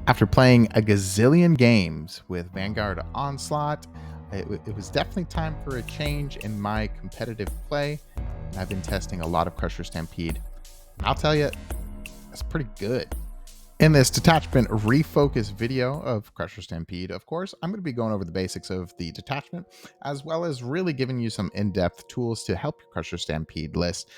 After playing a gazillion games with Vanguard Onslaught, it was definitely time for a change in my competitive play. I've been testing a lot of Crusher Stampede. I'll tell you, that's pretty good. In this Detachment Refocus video of Crusher Stampede, of course, I'm going to be going over the basics of the Detachment, as well as really giving you some in-depth tools to help your Crusher Stampede list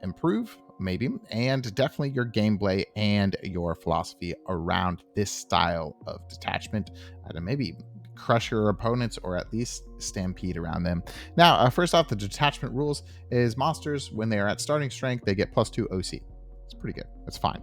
improve, maybe, and definitely your gameplay and your philosophy around this style of Detachment, to maybe crush your opponents or at least stampede around them. Now, first off, the Detachment rules is monsters, when they are at starting strength, they get +2 OC. It's pretty good. That's fine.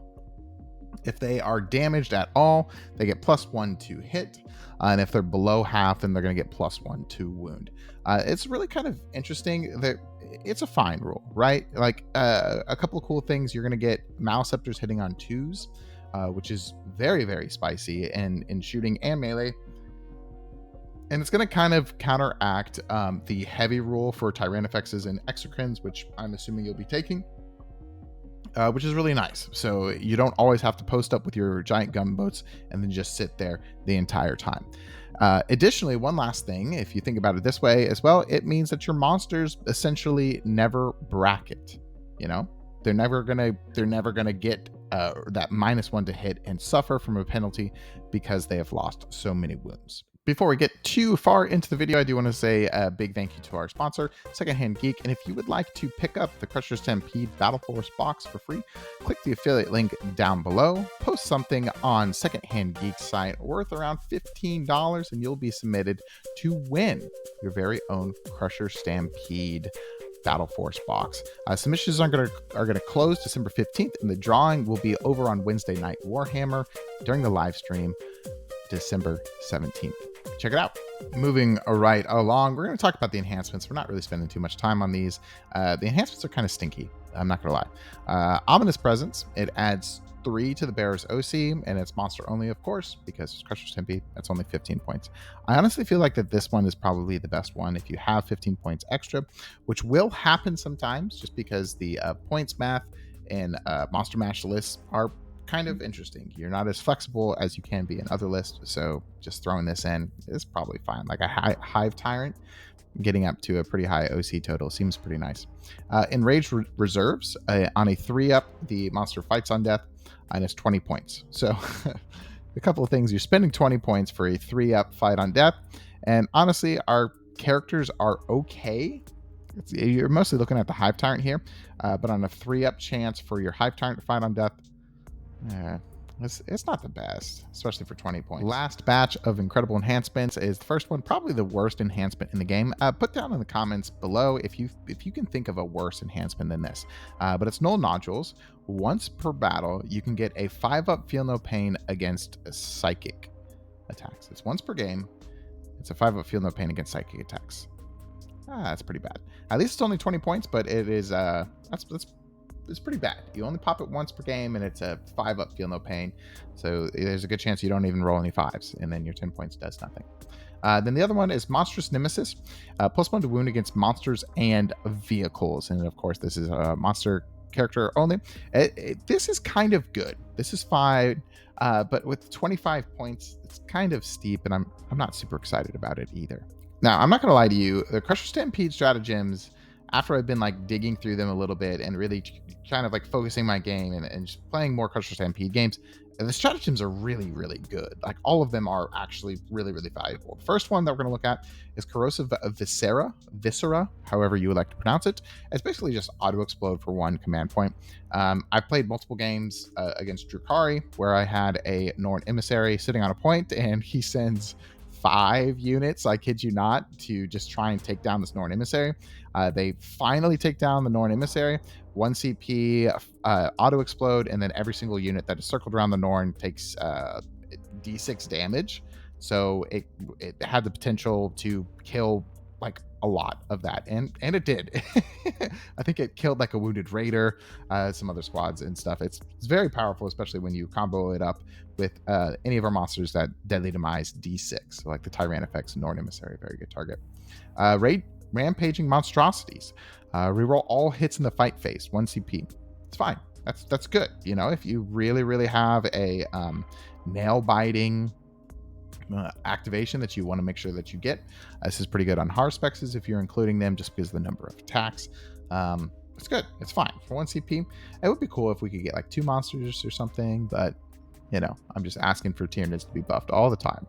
If they are damaged at all, they get +1 to hit. And if they're below half, then they're going to get +1 to wound. It's really kind of interesting that it's a fine rule, right? Like a couple of cool things. You're going to get Maleceptors hitting on 2s, which is very, very spicy in shooting and melee. And it's going to kind of counteract the heavy rule for Tyrannifexes and Exocrines, which I'm assuming you'll be taking. Which is really nice. So you don't always have to post up with your giant gunboats and then just sit there the entire time. Additionally, one last thing, if you think about it this way as well, it means that your monsters essentially never bracket. You know, they're never gonna get that -1 to hit and suffer from a penalty because they have lost so many wounds. Before we get too far into the video, I do want to say a big thank you to our sponsor, Secondhand Geek. And if you would like to pick up the Crusher Stampede Battleforce box for free, click the affiliate link down below, post something on Secondhand Geek's site worth around $15, and you'll be submitted to win your very own Crusher Stampede Battleforce box. Submissions are gonna close December 15th, and the drawing will be over on Wednesday Night Warhammer during the live stream December 17th. Check it out. Moving right along, we're going to talk about the enhancements. We're not really spending too much time on these. The enhancements are kind of stinky. I'm not going to lie. Ominous Presence. It adds 3 to the bearer's OC, and it's monster only, of course, because it's Crusher Stampede. That's only 15 points. I honestly feel like that this one is probably the best one if you have 15 points extra, which will happen sometimes just because the points math and Monster Mash lists are kind of interesting. You're not as flexible as you can be in other lists, so just throwing this in is probably fine. Like a Hive Tyrant, getting up to a pretty high OC total seems pretty nice. Enraged Reserves, on a 3-up, the monster fights on death, and it's 20 points. So a couple of things. You're spending 20 points for a 3-up fight on death, and honestly, our characters are okay. You're mostly looking at the Hive Tyrant here, but on a 3-up chance for your Hive Tyrant to fight on death, it's not the best, especially for 20 points. Last batch of incredible enhancements is the first one, probably the worst enhancement in the game. Put down in the comments below if you can think of a worse enhancement than this. But it's Null Nodules. Once per battle, you can get a 5-up Feel No Pain against psychic attacks. It's once per game. It's a 5-up Feel No Pain against psychic attacks. That's pretty bad. At least it's only 20 points, but it is it's pretty bad. You only pop it once per game, and it's a 5-up Feel No Pain. So there's a good chance you don't even roll any 5s, and then your 10 points does nothing. Then the other one is Monstrous Nemesis, +1 to wound against monsters and vehicles. And of course, this is a monster character only. This is kind of good. This is fine, but with 25 points, it's kind of steep, and I'm not super excited about it either. Now, I'm not going to lie to you. The Crusher Stampede stratagems, after I've been like digging through them a little bit and really kind of like focusing my game and just playing more Crusher Stampede games, the stratagems are really, really good. Like all of them are actually really, really valuable. The first one that we're going to look at is Corrosive Viscera, however you would like to pronounce it. It's basically just auto explode for 1 command point. I've played multiple games against Drukhari where I had a Norn Emissary sitting on a point, and he sends 5 units, I kid you not, to just try and take down this Norn Emissary. They finally take down the Norn Emissary, 1 CP, auto explode, and then every single unit that is circled around the Norn takes D6 damage. So it had the potential to kill like a lot of that, and it did. I think it killed like a wounded raider, some other squads and stuff. It's very powerful, especially when you combo it up with any of our monsters that deadly demise D6, so like the Tyrannifex and Norn Emissary, very good target. Rampaging Monstrosities, reroll all hits in the fight phase, 1 CP. It's fine. That's good. You know, if you really have a nail biting activation that you want to make sure that you get. This is pretty good on Harspexes if you're including them, just because of the number of attacks. It's good. It's fine for 1 CP. It would be cool if we could get like 2 monsters or something, but you know, I'm just asking for Tyranids to be buffed all the time.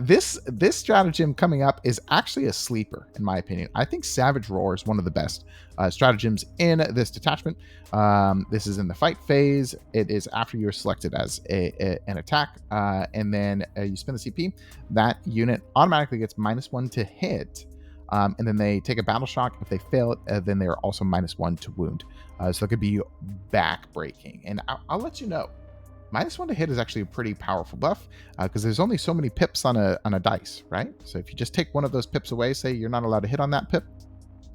This stratagem coming up is actually a sleeper, in my opinion. I think Savage Roar is one of the best stratagems in this detachment. This is in the fight phase. It is after you're selected as an attack, and then you spend the CP. That unit automatically gets -1 to hit. And then they take a battle shock. If they fail it, then they're also -1 to wound. So it could be back breaking. And I'll let you know. -1 to hit is actually a pretty powerful buff because there's only so many pips on a dice, right? So if you just take one of those pips away, say you're not allowed to hit on that pip,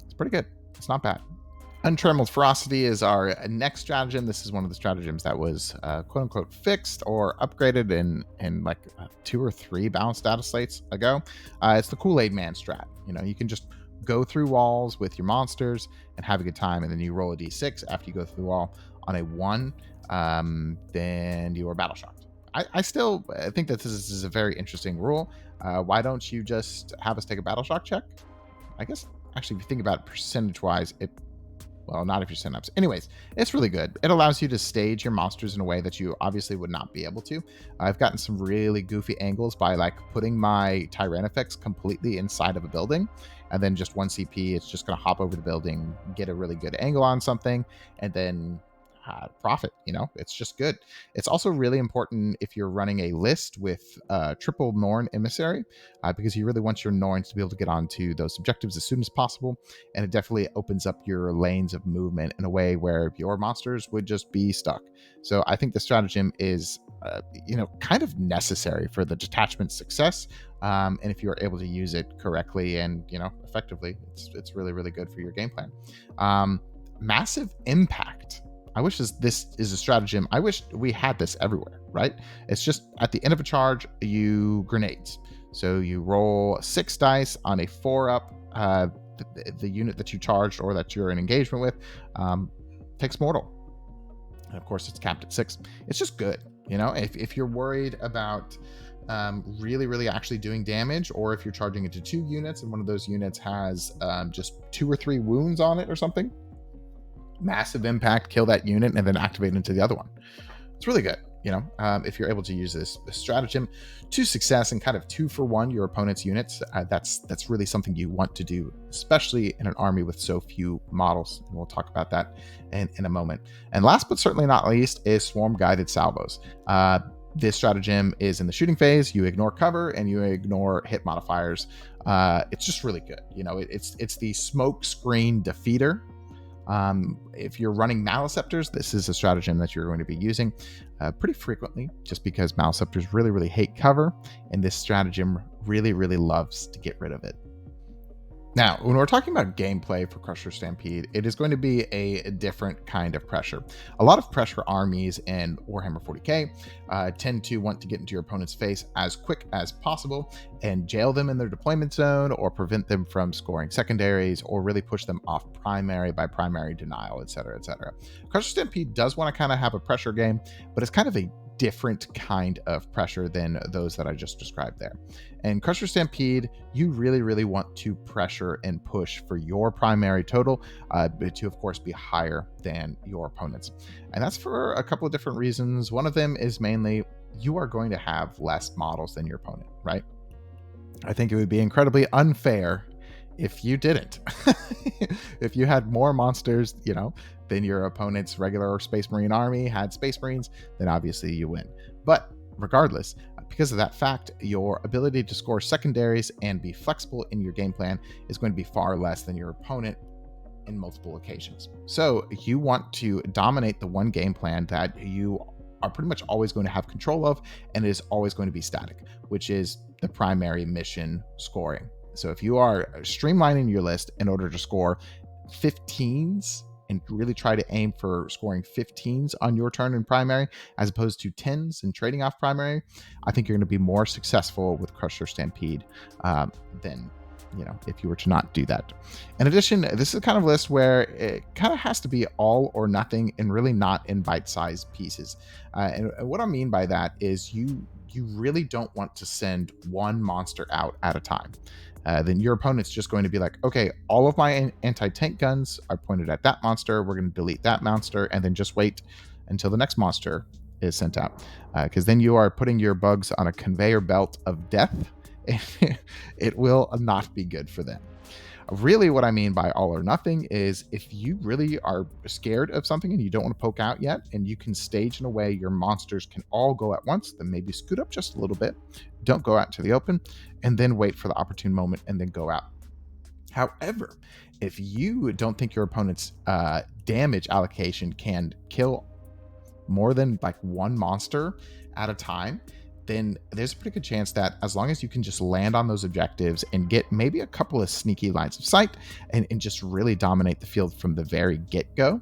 it's pretty good. It's not bad. Untrammeled Ferocity is our next stratagem. This is one of the stratagems that was quote unquote fixed or upgraded in like 2 or 3 balanced data slates ago. It's the Kool-Aid Man strat. You know, you can just go through walls with your monsters and have a good time, and then you roll a d6 after you go through the wall. On a 1, then you are battle shocked. I still think that this is a very interesting rule. Why don't you just have us take a battle shock check? I guess actually, if you think about it percentage wise, well, not if you're synapse. Anyways, it's really good. It allows you to stage your monsters in a way that you obviously would not be able to. I've gotten some really goofy angles by like putting my Tyrannifex completely inside of a building, and then just 1 CP, it's just going to hop over the building, get a really good angle on something, and then profit. You know, it's just good. It's also really important if you're running a list with triple Norn Emissary, because you really want your Norns to be able to get onto those objectives as soon as possible, and it definitely opens up your lanes of movement in a way where your monsters would just be stuck. So I think the stratagem is kind of necessary for the detachment success, and if you're able to use it correctly and effectively, it's really, really good for your game plan. Massive Impact. I wish this is a stratagem. I wish we had this everywhere, right? It's just at the end of a charge, you grenades. So you roll 6 dice on a 4-up. The unit that you charged or that you're in engagement with takes mortal. And of course, it's capped at 6. It's just good. If you're worried about really, really actually doing damage, or if you're charging into 2 units and one of those units has just 2 or 3 wounds on it or something, Massive Impact, kill that unit, and then activate into the other one. It's really good. If you're able to use this stratagem to success and kind of 2-for-1 your opponent's units, that's really something you want to do, especially in an army with so few models. And we'll talk about that in a moment. And last but certainly not least is Swarm Guided Salvos. This stratagem is in the shooting phase. You ignore cover and you ignore hit modifiers. It's just really good. It's the smoke screen defeater. If you're running Maleceptors, this is a stratagem that you're going to be using pretty frequently, just because Maleceptors really, really hate cover, and this stratagem really, really loves to get rid of it. Now, when we're talking about gameplay for Crusher Stampede, it is going to be a different kind of pressure. A lot of pressure armies in Warhammer 40k tend to want to get into your opponent's face as quick as possible and jail them in their deployment zone, or prevent them from scoring secondaries, or really push them off primary by primary denial, etc., etc. Crusher Stampede does want to kind of have a pressure game, but it's kind of a different kind of pressure than those that I just described there. And Crusher Stampede, you really, really want to pressure and push for your primary total to, of course, be higher than your opponent's. And that's for a couple of different reasons. One of them is mainly you are going to have less models than your opponent, right? I think it would be incredibly unfair if you didn't. If you had more monsters, than your opponent's regular Space Marine army had Space Marines, then obviously you win. But regardless, because of that fact, your ability to score secondaries and be flexible in your game plan is going to be far less than your opponent in multiple occasions. So you want to dominate the one game plan that you are pretty much always going to have control of, and it is always going to be static, which is the primary mission scoring. So if you are streamlining your list in order to score 15s, and really try to aim for scoring 15s on your turn in primary, as opposed to 10s and trading off primary, I think you're going to be more successful with Crusher Stampede than if you were to not do that. In addition, this is kind of a list where it kind of has to be all or nothing and really not in bite-sized pieces. And what I mean by that is you really don't want to send one monster out at a time. Then your opponent's just going to be like, okay, all of my anti-tank guns are pointed at that monster. We're going to delete that monster and then just wait until the next monster is sent out. Because then you are putting your bugs on a conveyor belt of death. It will not be good for them. Really, what I mean by all or nothing is if you really are scared of something and you don't want to poke out yet, and you can stage in a way your monsters can all go at once, then maybe scoot up just a little bit. Don't go out to the open, and then wait for the opportune moment and then go out. However, if you don't think your opponent's damage allocation can kill more than like one monster at a time, then there's a pretty good chance that as long as you can just land on those objectives and get maybe a couple of sneaky lines of sight and just really dominate the field from the very get-go,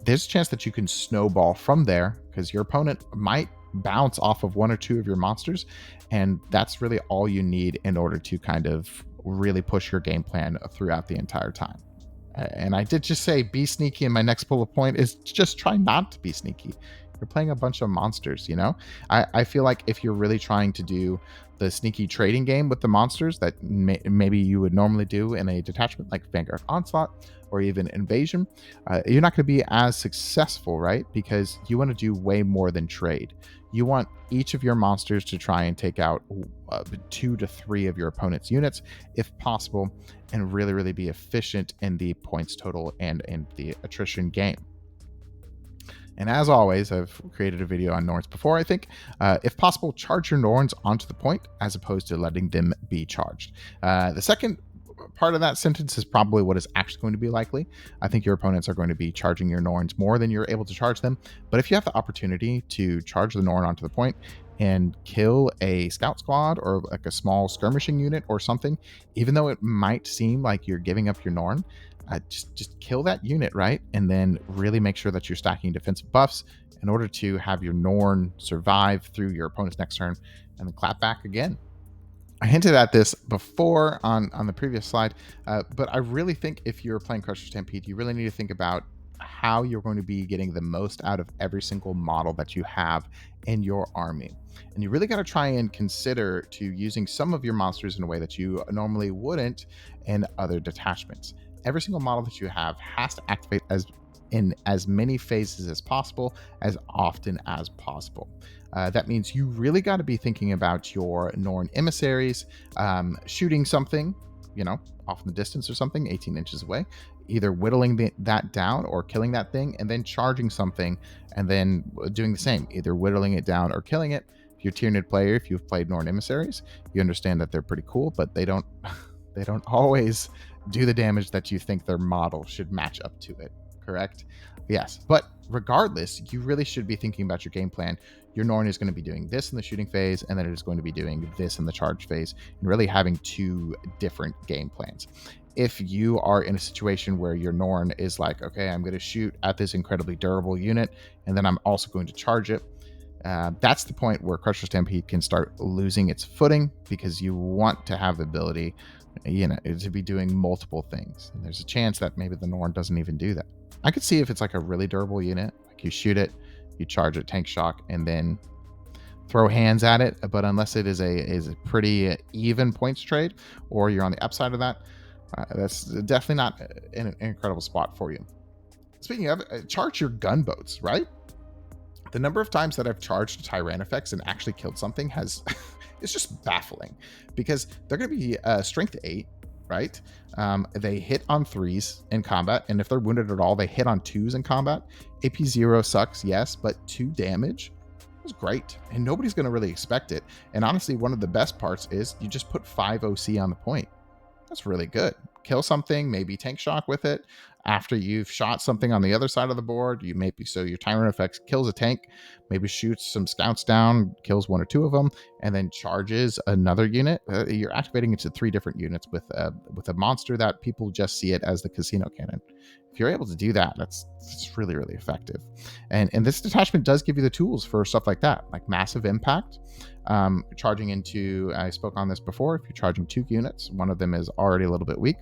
there's a chance that you can snowball from there, because your opponent might bounce off of one or two of your monsters, and that's really all you need in order to kind of really push your game plan throughout the entire time. And I did just say be sneaky, and my next bullet point is just try not to be sneaky. You're playing a bunch of monsters, I feel like if you're really trying to do the sneaky trading game with the monsters that maybe you would normally do in a detachment like Vanguard Onslaught or even Invasion, you're not going to be as successful, right? Because you want to do way more than trade. You want each of your monsters to try and take out 2 to 3 of your opponent's units if possible, and really, really be efficient in the points total and in the attrition game. And as always, I've created a video on Norns before, I think. If possible, charge your Norns onto the point as opposed to letting them be charged. The second part of that sentence is probably what is actually going to be likely. I think your opponents are going to be charging your Norns more than you're able to charge them. But if you have the opportunity to charge the Norn onto the point and kill a scout squad or like a small skirmishing unit or something, even though it might seem like you're giving up your Norn, just kill that unit, right? And then really make sure that you're stacking defensive buffs in order to have your Norn survive through your opponent's next turn and then clap back again. I hinted at this before on the previous slide, but I really think if you're playing Crusher Stampede, you really need to think about how you're going to be getting the most out of every single model that you have in your army. And you really got to try and consider to using some of your monsters in a way that you normally wouldn't in other detachments. Every single model that you have has to activate in as many phases as possible, as often as possible. That means you really got to be thinking about your Norn Emissaries shooting something, off in the distance or something, 18 inches away, either whittling that down or killing that thing, and then charging something and then doing the same, either whittling it down or killing it. If you're a Tyranid player, if you've played Norn Emissaries, you understand that they're pretty cool, but they don't always do the damage that you think their model should match up to it, correct? Yes, but regardless, you really should be thinking about your game plan. Your Norn is going to be doing this in the shooting phase, and then it is going to be doing this in the charge phase, and really having 2 different game plans. If you are in a situation where your Norn is like, okay, I'm going to shoot at this incredibly durable unit, and then I'm also going to charge it, that's the point where Crusher Stampede can start losing its footing, because you want to have the ability to be doing multiple things. And there's a chance that maybe the Norn doesn't even do that. I could see if it's like a really durable unit, like you shoot it, you charge it, tank shock, and then throw hands at it. But unless it is a pretty even points trade, or you're on the upside of that, that's definitely not an incredible spot for you. Speaking of, charge your gunboats, right? The number of times that I've charged Tyrannifex and actually killed something it's just baffling, because they're going to be strength 8, right? They hit on 3s in combat, and if they're wounded at all, they hit on 2s in combat. AP 0 sucks, yes, but 2 damage is great, and nobody's going to really expect it. And honestly, one of the best parts is you just put 5 OC on the point. That's really good. Kill something, maybe tank shock with it, After you've shot something on the other side of the board, you maybe so your Tyrant effects kills a tank, maybe shoots some scouts down, kills one or two of them, and then charges another unit. You're activating it to 3 different units with a monster that people just see it as the casino cannon. If you're able to do that, that's really, really effective. And this detachment does give you the tools for stuff like that, like massive impact. Charging into, I spoke on this before, if you're charging 2 units, one of them is already a little bit weak,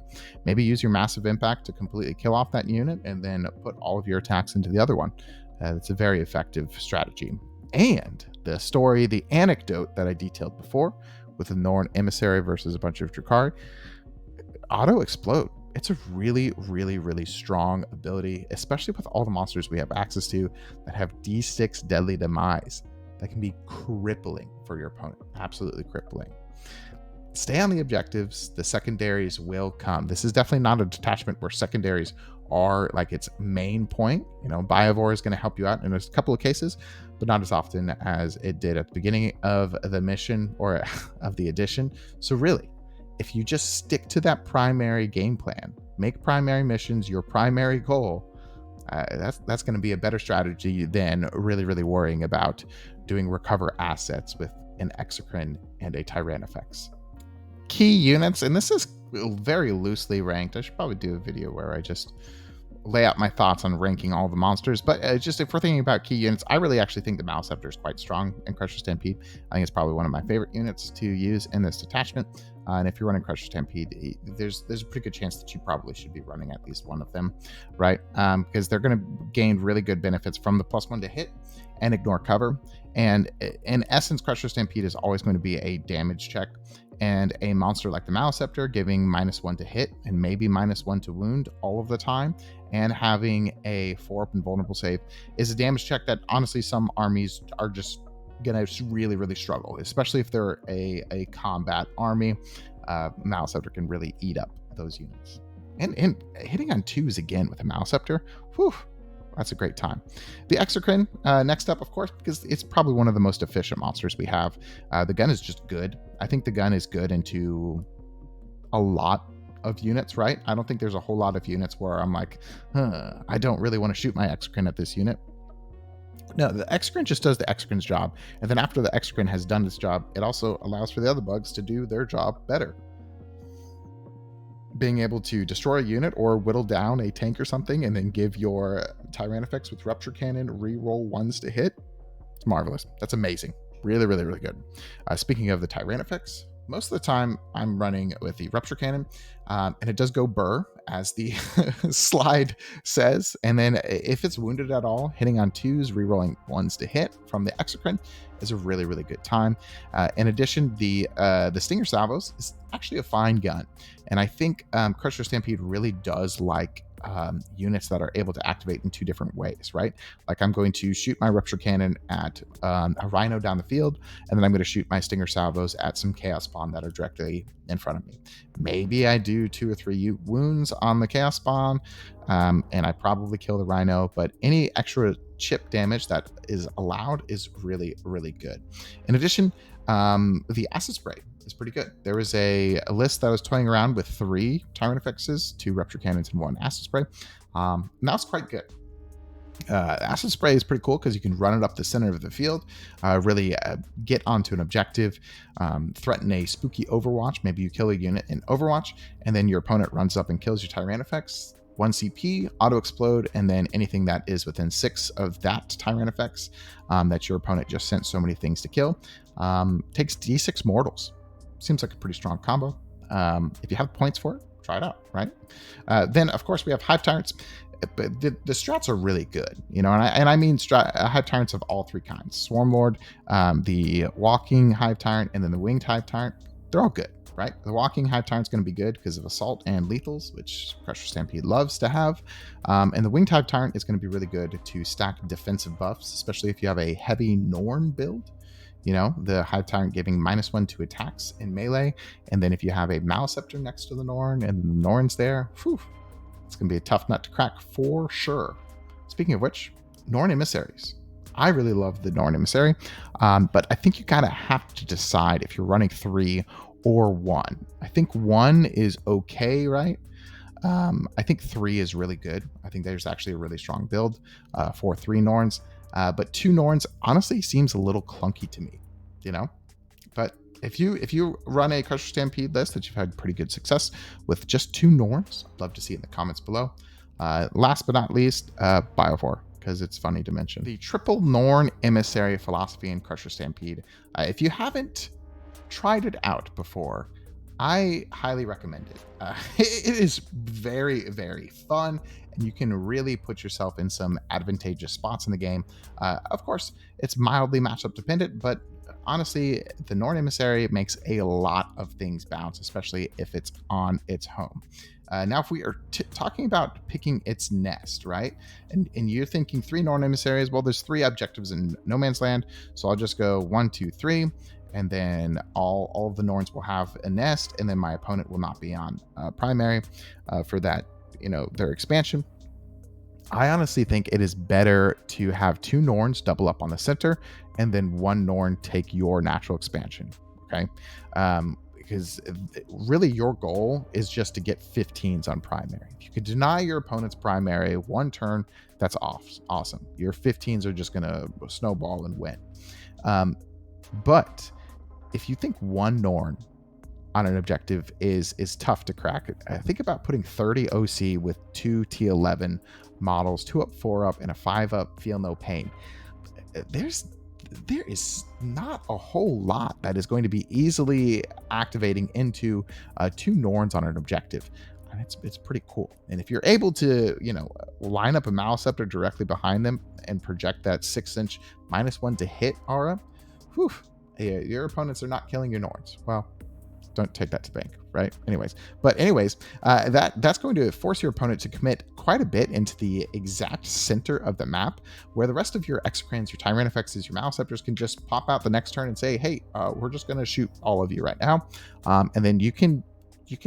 maybe use your massive impact to completely kill off that unit and then put all of your attacks into the other one. It's a very effective strategy. And the anecdote that I detailed before with the Norn Emissary versus a bunch of Drakari, auto explode. It's a really, really, really strong ability, especially with all the monsters we have access to that have D6 deadly demise. That can be crippling for your opponent. Absolutely crippling. Stay on the objectives. The secondaries will come. This is definitely not a detachment where secondaries are like its main point. Biovore is going to help you out in a couple of cases, but not as often as it did at the beginning of the mission or of the edition. So really, if you just stick to that primary game plan, make primary missions your primary goal, that's going to be a better strategy than really, really worrying about doing recover assets with an exocrine and a Tyrannofex. Key units, and this is very loosely ranked. I should probably do a video where I just lay out my thoughts on ranking all the monsters, but just if we're thinking about key units, I really actually think the Maleceptor is quite strong in Crusher Stampede. I think it's probably one of my favorite units to use in this detachment. And if you're running Crusher Stampede, there's a pretty good chance that you probably should be running at least one of them, right? Because they're going to gain really good benefits from the +1 to hit and ignore cover. And in essence, Crusher Stampede is always going to be a damage check, and a monster like the Maleceptor giving -1 to hit and maybe -1 to wound all of the time, and having a 4-up invulnerable save is a damage check that honestly some armies are just gonna really, really struggle, especially if they're a combat army. Maleceptor can really eat up those units. And hitting on 2s again with a Maleceptor, whew, that's a great time. The Exocrine, next up, of course, because it's probably one of the most efficient monsters we have. The gun is just good. I think the gun is good into a lot of units, right? I don't think there's a whole lot of units where I'm like, I don't really want to shoot my Exocrine at this unit. No, the Exocrine just does the Exocrine's job. And then after the Exocrine has done its job, it also allows for the other bugs to do their job better. Being able to destroy a unit or whittle down a tank or something and then give your Tyrannofex with Rupture Cannon reroll 1s to hit, it's marvelous. That's amazing. Really, really, really good. Speaking of the Tyrannofex, most of the time I'm running with the Rupture Cannon, and it does go burr, as the slide says. And then if it's wounded at all, hitting on 2s, rerolling 1s to hit from the Exocrine is a really, really good time. In addition, the Stinger Salvos is actually a fine gun. And I think Crusher Stampede really does like units that are able to activate in 2 different ways, right? Like I'm going to shoot my Rupture Cannon at a Rhino down the field, and then I'm going to shoot my Stinger Salvos at some Chaos Spawn that are directly in front of me. Maybe I do 2 or 3 wounds on the Chaos Spawn, and I probably kill the Rhino, but any extra chip damage that is allowed is really, really good. In addition, the Acid Spray is pretty good. There was a list that I was toying around with 3 Tyrannofexes, 2 Rupture Cannons, and 1 Acid Spray. And that's quite good. Acid Spray is pretty cool because you can run it up the center of the field, really get onto an objective, threaten a spooky Overwatch. Maybe you kill a unit in Overwatch, and then your opponent runs up and kills your Tyrannofex. 1 CP, auto explode, and then anything that is within 6 of that Tyrannofex that your opponent just sent so many things to kill takes D6 mortals. Seems like a pretty strong combo. If you have points for it, try it out, right? Then, of course, we have Hive Tyrants. But the strats are really good, and I mean Hive Tyrants of all 3 kinds. Swarm Lord, the Walking Hive Tyrant, and then the Winged Hive Tyrant. They're all good, right? The Walking Hive Tyrant's going to be good because of Assault and Lethals, which Crusher Stampede loves to have. And the Winged Hive Tyrant is going to be really good to stack defensive buffs, especially if you have a heavy Norn build. The Hive Tyrant giving -1 to attacks in melee. And then if you have a Maleceptor next to the Norn and the Norn's there, whew, it's going to be a tough nut to crack for sure. Speaking of which, Norn Emissaries. I really love the Norn Emissary, but I think you kind of have to decide if you're running 3 or 1. I think 1 is okay, right? I think 3 is really good. I think there's actually a really strong build for 3 Norns. But 2 Norns honestly seems a little clunky to me, you know? But if you run a Crusher Stampede list that you've had pretty good success with just 2 Norns, I'd love to see it in the comments below. Last but not least, Biofor, because it's funny to mention. The triple Norn Emissary philosophy in Crusher Stampede. If you haven't tried it out before, I highly recommend it. It is very, very fun, and you can really put yourself in some advantageous spots in the game. Of course, it's mildly matchup dependent, but honestly, the Norn Emissary makes a lot of things bounce, especially if it's on its home. Now, if we are talking about picking its nest, right? And you're thinking 3 Norn Emissaries, well, there's 3 objectives in No Man's Land, so I'll just go 1, 2, 3. And then all of the Norns will have a nest, and then my opponent will not be on primary for that, their expansion. I honestly think it is better to have 2 Norns double up on the center, and then 1 Norn take your natural expansion. Okay, because really your goal is just to get 15s on primary. If you could deny your opponent's primary 1 turn, that's awesome. Your 15s are just gonna snowball and win. But if you think 1 Norn on an objective is tough to crack, think about putting 30 OC with 2 T11 models, 2 up, 4 up, and a 5 up, feel no pain. There is not a whole lot that is going to be easily activating into 2 Norns on an objective. And it's pretty cool. And if you're able to, line up a Maleceptor directly behind them and project that 6-inch -1 to hit aura, whew, your opponents are not killing your Norns. Well, don't take that to bank, right? Anyways, that's going to force your opponent to commit quite a bit into the exact center of the map, where the rest of your Exocrans, your Tyranifexes, your Maleceptors can just pop out the next turn and say, hey, we're just going to shoot all of you right now. And then you can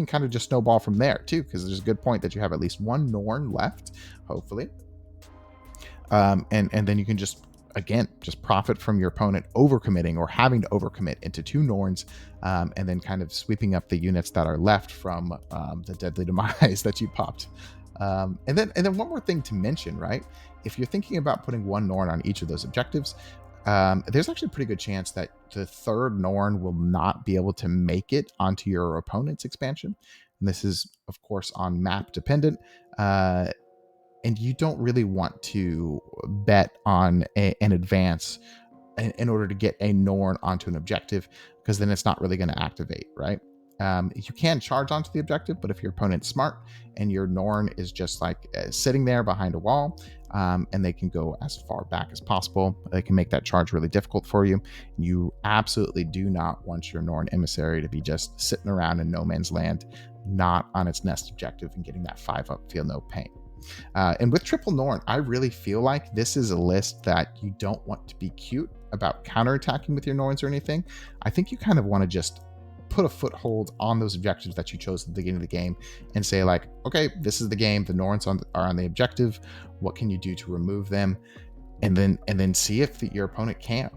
kind of just snowball from there too, because there's a good point that you have at least 1 Norn left, hopefully. And then you can just profit from your opponent overcommitting or having to overcommit into 2 Norns, and then kind of sweeping up the units that are left from the deadly demise that you popped. And then one more thing to mention, right? If you're thinking about putting 1 Norn on each of those objectives, there's actually a pretty good chance that the 3rd Norn will not be able to make it onto your opponent's expansion. And this is, of course, on map dependent. And you don't really want to bet on an advance in order to get a Norn onto an objective, because then it's not really going to activate, right? You can charge onto the objective, but if your opponent's smart and your Norn is just like sitting there behind a wall, and they can go as far back as possible, they can make that charge really difficult for you. You absolutely do not want your Norn Emissary to be just sitting around in No Man's Land, not on its nest objective and getting that 5 up, feel no pain. And with triple Norn, I really feel like this is a list that you don't want to be cute about counterattacking with your Norns or anything. I think you kind of want to just put a foothold on those objectives that you chose at the beginning of the game and say, like, okay, this is the game, the Norns are on the objective, what can you do to remove them? And then see if your opponent can.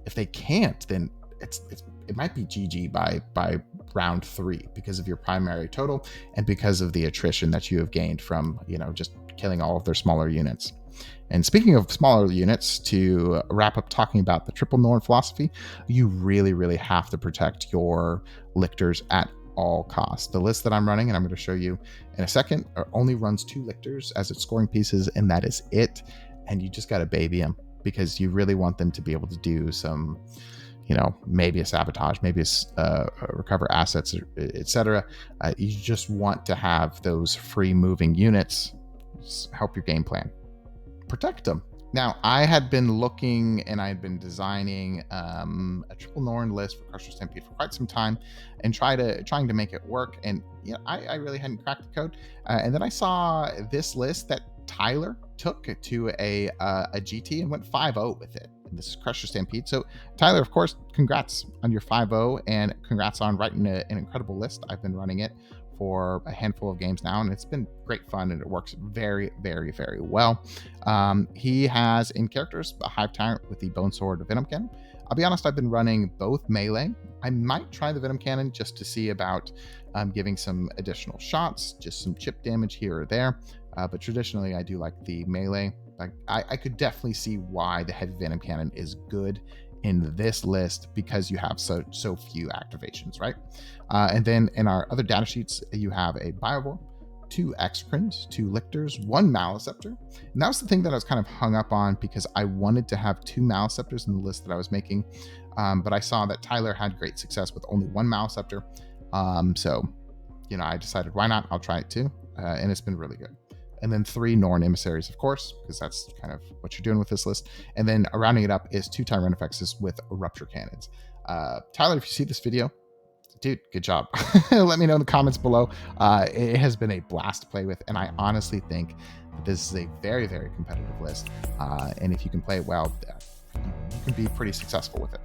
If they can't, then it might be GG by round 3 because of your primary total and because of the attrition that you have gained from just killing all of their smaller units. And speaking of smaller units, to wrap up talking about the triple Norn philosophy, you really, really have to protect your lictors at all costs. The list that I'm running, and I'm going to show you in a second, only runs 2 lictors as its scoring pieces, and that is it. And you just got to baby them, because you really want them to be able to do some maybe a sabotage, maybe a recover assets, etc. You just want to have those free moving units help your game plan. Protect them. Now, I had been looking and I had been designing a triple Norn list for Crusher Stampede for quite some time and trying to make it work. And I really hadn't cracked the code. And then I saw this list that Tyler took to a GT and went 5-0 with it. And this is Crusher Stampede. So Tyler, of course, congrats on your 5-0 and congrats on writing an incredible list. I've been running it for a handful of games now, and it's been great fun, and it works very, very, very well. He has in characters a Hive Tyrant with the Bone Sword of Venom Cannon, I'll be honest, I've been running both melee. I might try the Venom Cannon just to see about giving some additional shots, just some chip damage here or there. But traditionally, I do like the melee. Like I could definitely see why the Heavy Venom Cannon is good in this list because you have so few activations, right? And then in our other data sheets, you have a Biovore, 2 Exocrines, 2 Lictors, 1 Maleceptor. And that was the thing that I was kind of hung up on because I wanted to have 2 Maleceptors in the list that I was making. But I saw that Tyler had great success with only 1 Maleceptor. So, I decided why not? I'll try it too. And it's been really good. And then 3 Norn Emissaries, of course, because that's kind of what you're doing with this list. And then rounding it up is 2 Tyranifexes with Rupture Cannons. Tyler, if you see this video, dude, good job. Let me know in the comments below. It has been a blast to play with, and I honestly think that this is a very, very competitive list. And if you can play it well, you can be pretty successful with it.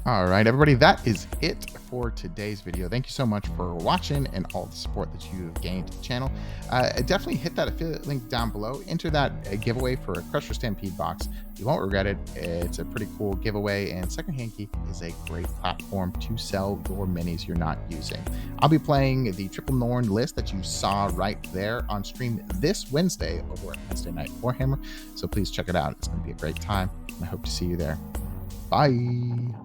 All right, everybody, that is it for today's video. Thank you so much for watching and all the support that you've gained to the channel. Definitely hit that affiliate link down below. Enter that giveaway for a Crusher Stampede box. You won't regret it. It's a pretty cool giveaway, and Secondhand Geek is a great platform to sell your minis you're not using. I'll be playing the Triple Norn list that you saw right there on stream this Wednesday over at Wednesday Night Warhammer. So please check it out. It's going to be a great time, and I hope to see you there. Bye.